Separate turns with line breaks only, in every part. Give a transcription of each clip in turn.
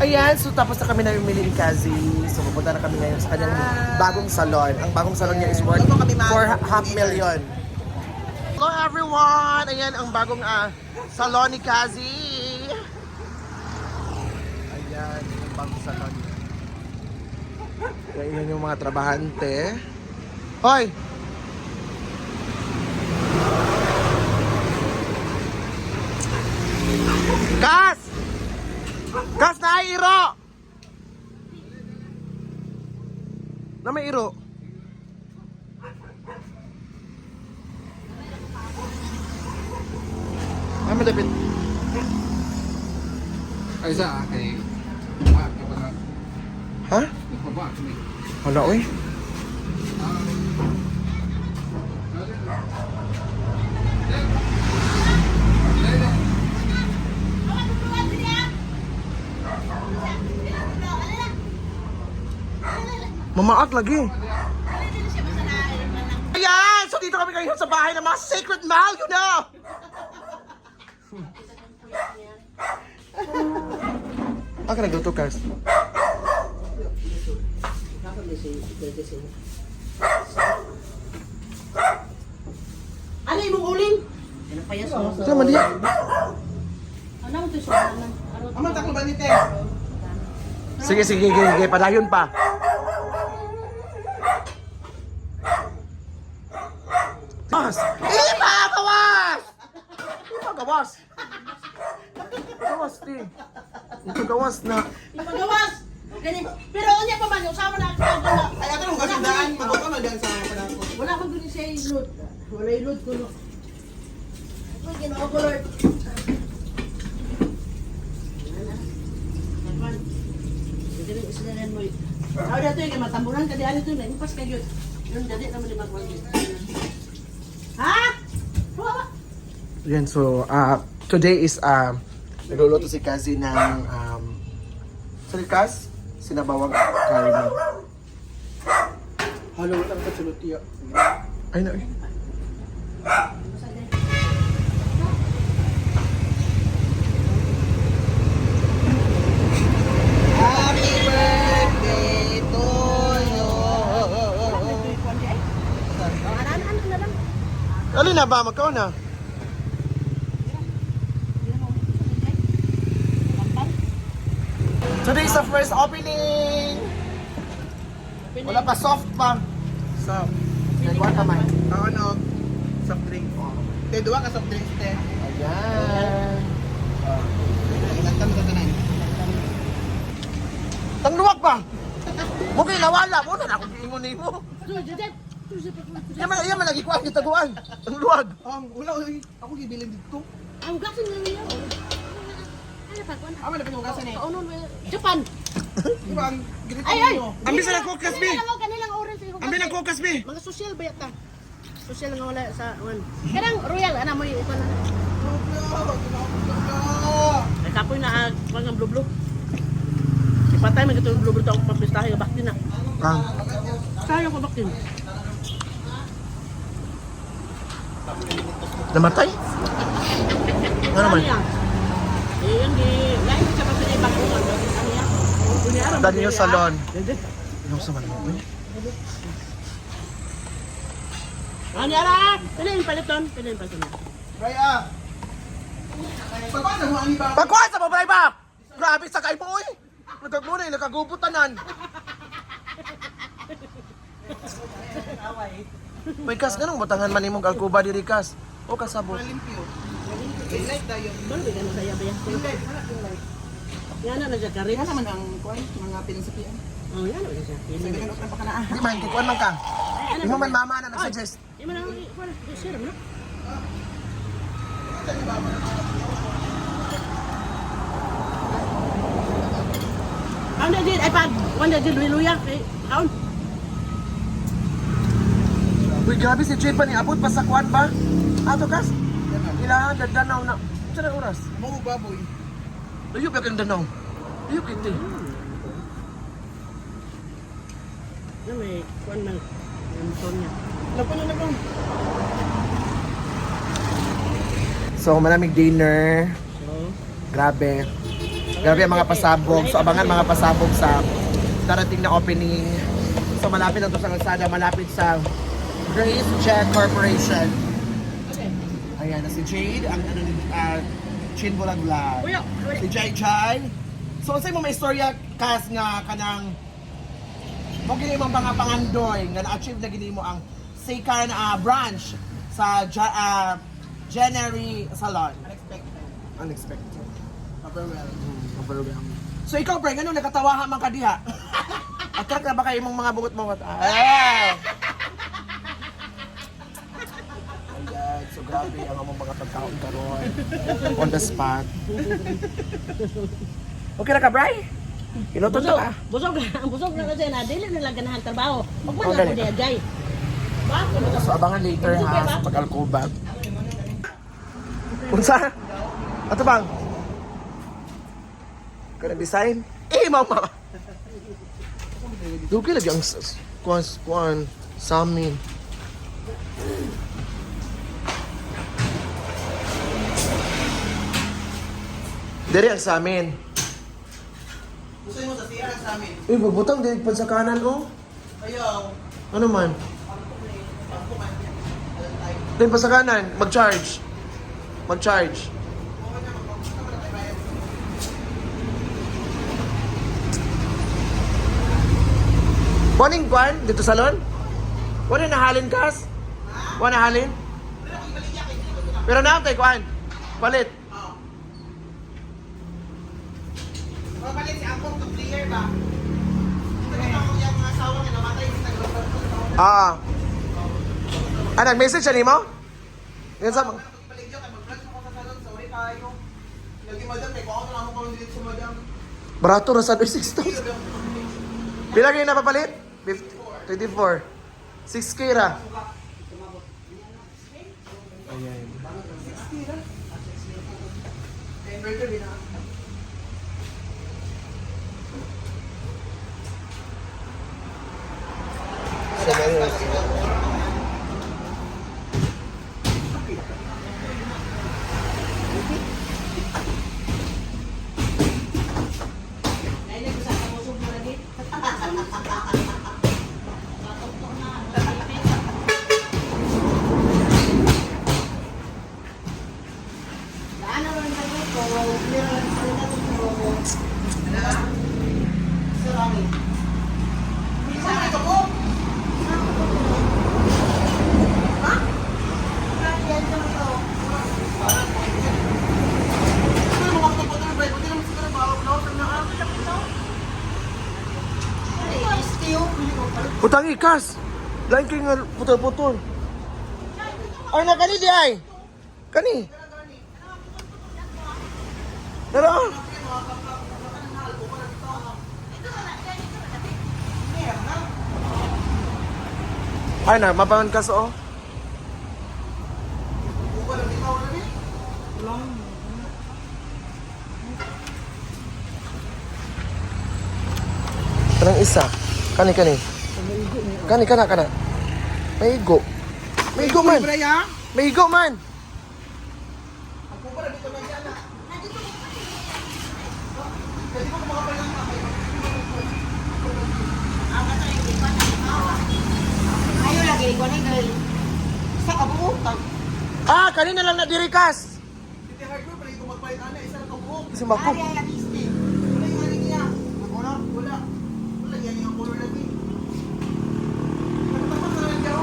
Ayan, so tapos na kami namimili ni Kazi. So pupunta na kami ngayon sa kanyang bagong salon. Ang bagong salon niya is worth for $500,000. Hello everyone! Ayan ang bagong salon ni Kazi. Ayan, ang bagong salon niya. Ayan yung mga trabahante. Hoy! Kas! Kas na ay iro! Na may iro. Ah, malapit.
Ay, isa kay...
Ha? Wala, oy. Mamaak lagi. Ayan! So dito kami ngayon sa bahay ng mga Sacred Mal, you know! Ka nagluto, Kars?
Ano yung uling? Ano pa yan?
Sama dia.
Ano mo ito siya?
Aman, taklo ba nito? Sige, sige, sige. Padayon pa. Gawas! Iba! Gawas! Iba, gawas! Gawas, di. Ito gawas na.
Ipagawas! Ganun. Pero unya pa man, usama na ako.
Ay, ato nung kasindaan, mabuka magdaan sa panako.
Wala ko dun siya yung load. Wala yung load ko, no. Ito, ginawa ko, Lord. Ganun, isilalan mo. Ako dito yung matamburan ka di ano ito, naipas ka yun. Yun, dali naman yung magwagi. Ha? Wala.
Yan, so, today is, nagluluto si Kazi ng, sorry, Kaz? Sinabawang curry.
Halo lang ka sulot iya.
Ay, na,
Happy birthday to you.
Ano na lang?
Alin na ba? Magkaon na? Today is the first opening! Wala pa, soft pa. Soft. Nagwa ka man.
Ano? Soft drink. Te, duwa ka soft drinks, te.
Ayan.
Ilan ka mo sa tanan?
Tangluwag pa! Mugay nawala mo na akong giingon ni mo. Yan man lagi ko ang kitaguan. Tangluwag.
Wala, ako gibilin dito.
Ang gasin na niya. Ano pa?
Ama na pinugasan eh.
Japan.
Diba ang ginito
Ay!
mo?
Ambil sa Caucas B.
Kanilang oras.
Ambil ang Caucas B.
Mga social ba yata? Social nga wala sa one. Karang royal, ana mo yung ikon na. Ay kapoy na pang blue-blue. Ipatay man gito blue-blue ta og papistahe ga baktin na. Sayang ko baktin.
Namatay? Ano naman?
Eh yung di lain sa pa sa ibang ulan.
Dali yung salon. Ano sa man mo?
Ano yara? Pili yung paliton. Pili yung paliton.
Raya! Pagpasa mo ang iba.
Pagkuhan sa babae ba? Grabe sa kay mo eh. Nagagmuna eh, nagkagubutanan. May kas ganong batangan man imong alkuba diri kas. O kasabot.
Limpyo. Light tayo.
Baru ba ganun saya ba yan? Yan na siya karin.
Yan naman ang kuwan, mga pinsapian.
Oh, yan na siya.
Sa ganun pa ka na.
Di man, kikuan man ka. Di mo man mama na nag-suggest.
Di man ang wala, share mo. Ano din iPad? Wanda din luya kay kaon.
Uy, grabe si Jade pa ni abot pa sa kuan ba? Ato kas? Kailangan dadanaw na. Sa na oras?
Mo baboy.
Ayup ya kang danaw. Ayup ito.
Na may kuan man. Ang tonya.
Lapan na lang.
So, maraming dinner.
So,
Grabe. Grabe ang mga pasabog. So abangan mga pasabog sa darating na opening. So malapit na to sa kalsada, malapit sa Grace Jet Corporation. Ayan na si Jade, ang Chin Bulaglag. Si Jai Jai. So sa mo may istorya kas nga kanang mo gini mo mga pangandoy nga na-achieve na gini mo ang second branch sa January Salon. Unexpected. Overwhelmed. So ikaw, Breng, ano nakatawahan man ka diha? Attract na ba kayo mong mga bungot-bungot? Ayan, so grabe ang among mga pagkaon karon. On the spot. Okay na ka, Bray? Iluto na ka?
Busog na kasi na. Dili nila ganahan trabaho. Huwag man
Oh,
lang
dali.
ko diya, Jay.
So abangan later ha, sa pag-alcobag. Unsa? Ato bang? Kana design? Mama! Dugi lagi ang kuan sa amin. Dere ang sa amin.
Gusto mo sa CR sa amin?
Bubutang diri pa sa kanan oh.
Ayaw.
Ano man? Din pa sa kanan, mag-charge. Mag-charge. Kuaning kuan dito salon? Kuaning nahalin kas? Kuan nahalin? Pero na kay kuan. Palit.
Mabalit si Apong to clear ba? Ito na ako yung asawa niya namatay sa
Ah. Nag-message siya nimo? Yan sa
Balik dyan, mag-vlog ako sa salon. Sorry tayo. Lagi madam, may kuha ko na ako kung dito sa madam.
barato ra sa 6,000. Pila kayo napapalit? 24. 6K ra. Ayan.
Inverter din ako.
Nainig ko sa kamusog mo lagi. Daan naman ang sagot ko. Clear lang sa salita ko. Sarami.
Saan ito po?
Putang ikas. Lain kayo nga putol-putol. Ay na kani di ay. Kani. Pero ay na, mabangan ka so. Kanang isa. Kani. Kana. Maigo. Maigo man. Maigo man.
Ayaw lagi ko na gal. Sa kabuutan.
Ah, kanina lang na dirikas.
Hindi hardware, pala ito magpalit ana, isa na kabuhok.
Kasi mako.
Wala yung ano niya. Wala. Wala yan yung color lagi. Nagtapak na lang daw.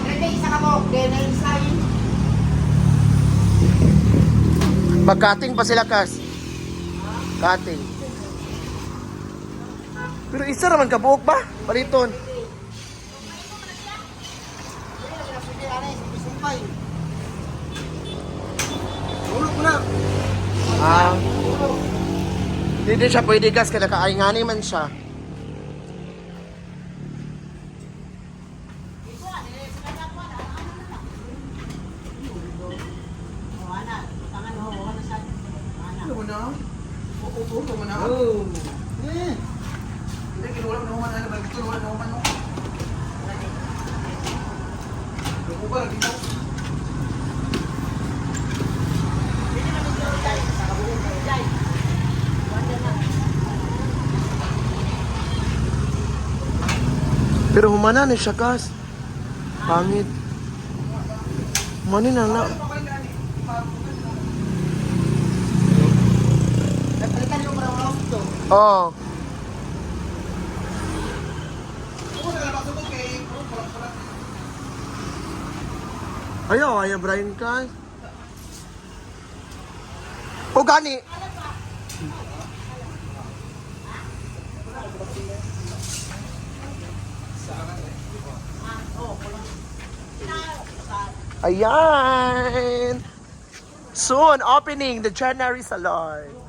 Ready isa ka mo. Dena isa yun.
Magkating pa sila kas. Kating. Pero isa naman kabuok ba? Paliton.
Ulog mo na.
Ah. Hindi siya pwede gas kaya nakaayngani man siya.
Ano mo na? Upo mo na. Hindi, kinuha mo naman. Ano ba? Kinuha mo naman. Upo ba? Dito.
Pero humana na siya, kas. Pangit. Mani na na.
Nagpalitan yung marang to.
Oo. Ayaw, Brian, kas. O gani. Ayan! Soon, opening the January Salon.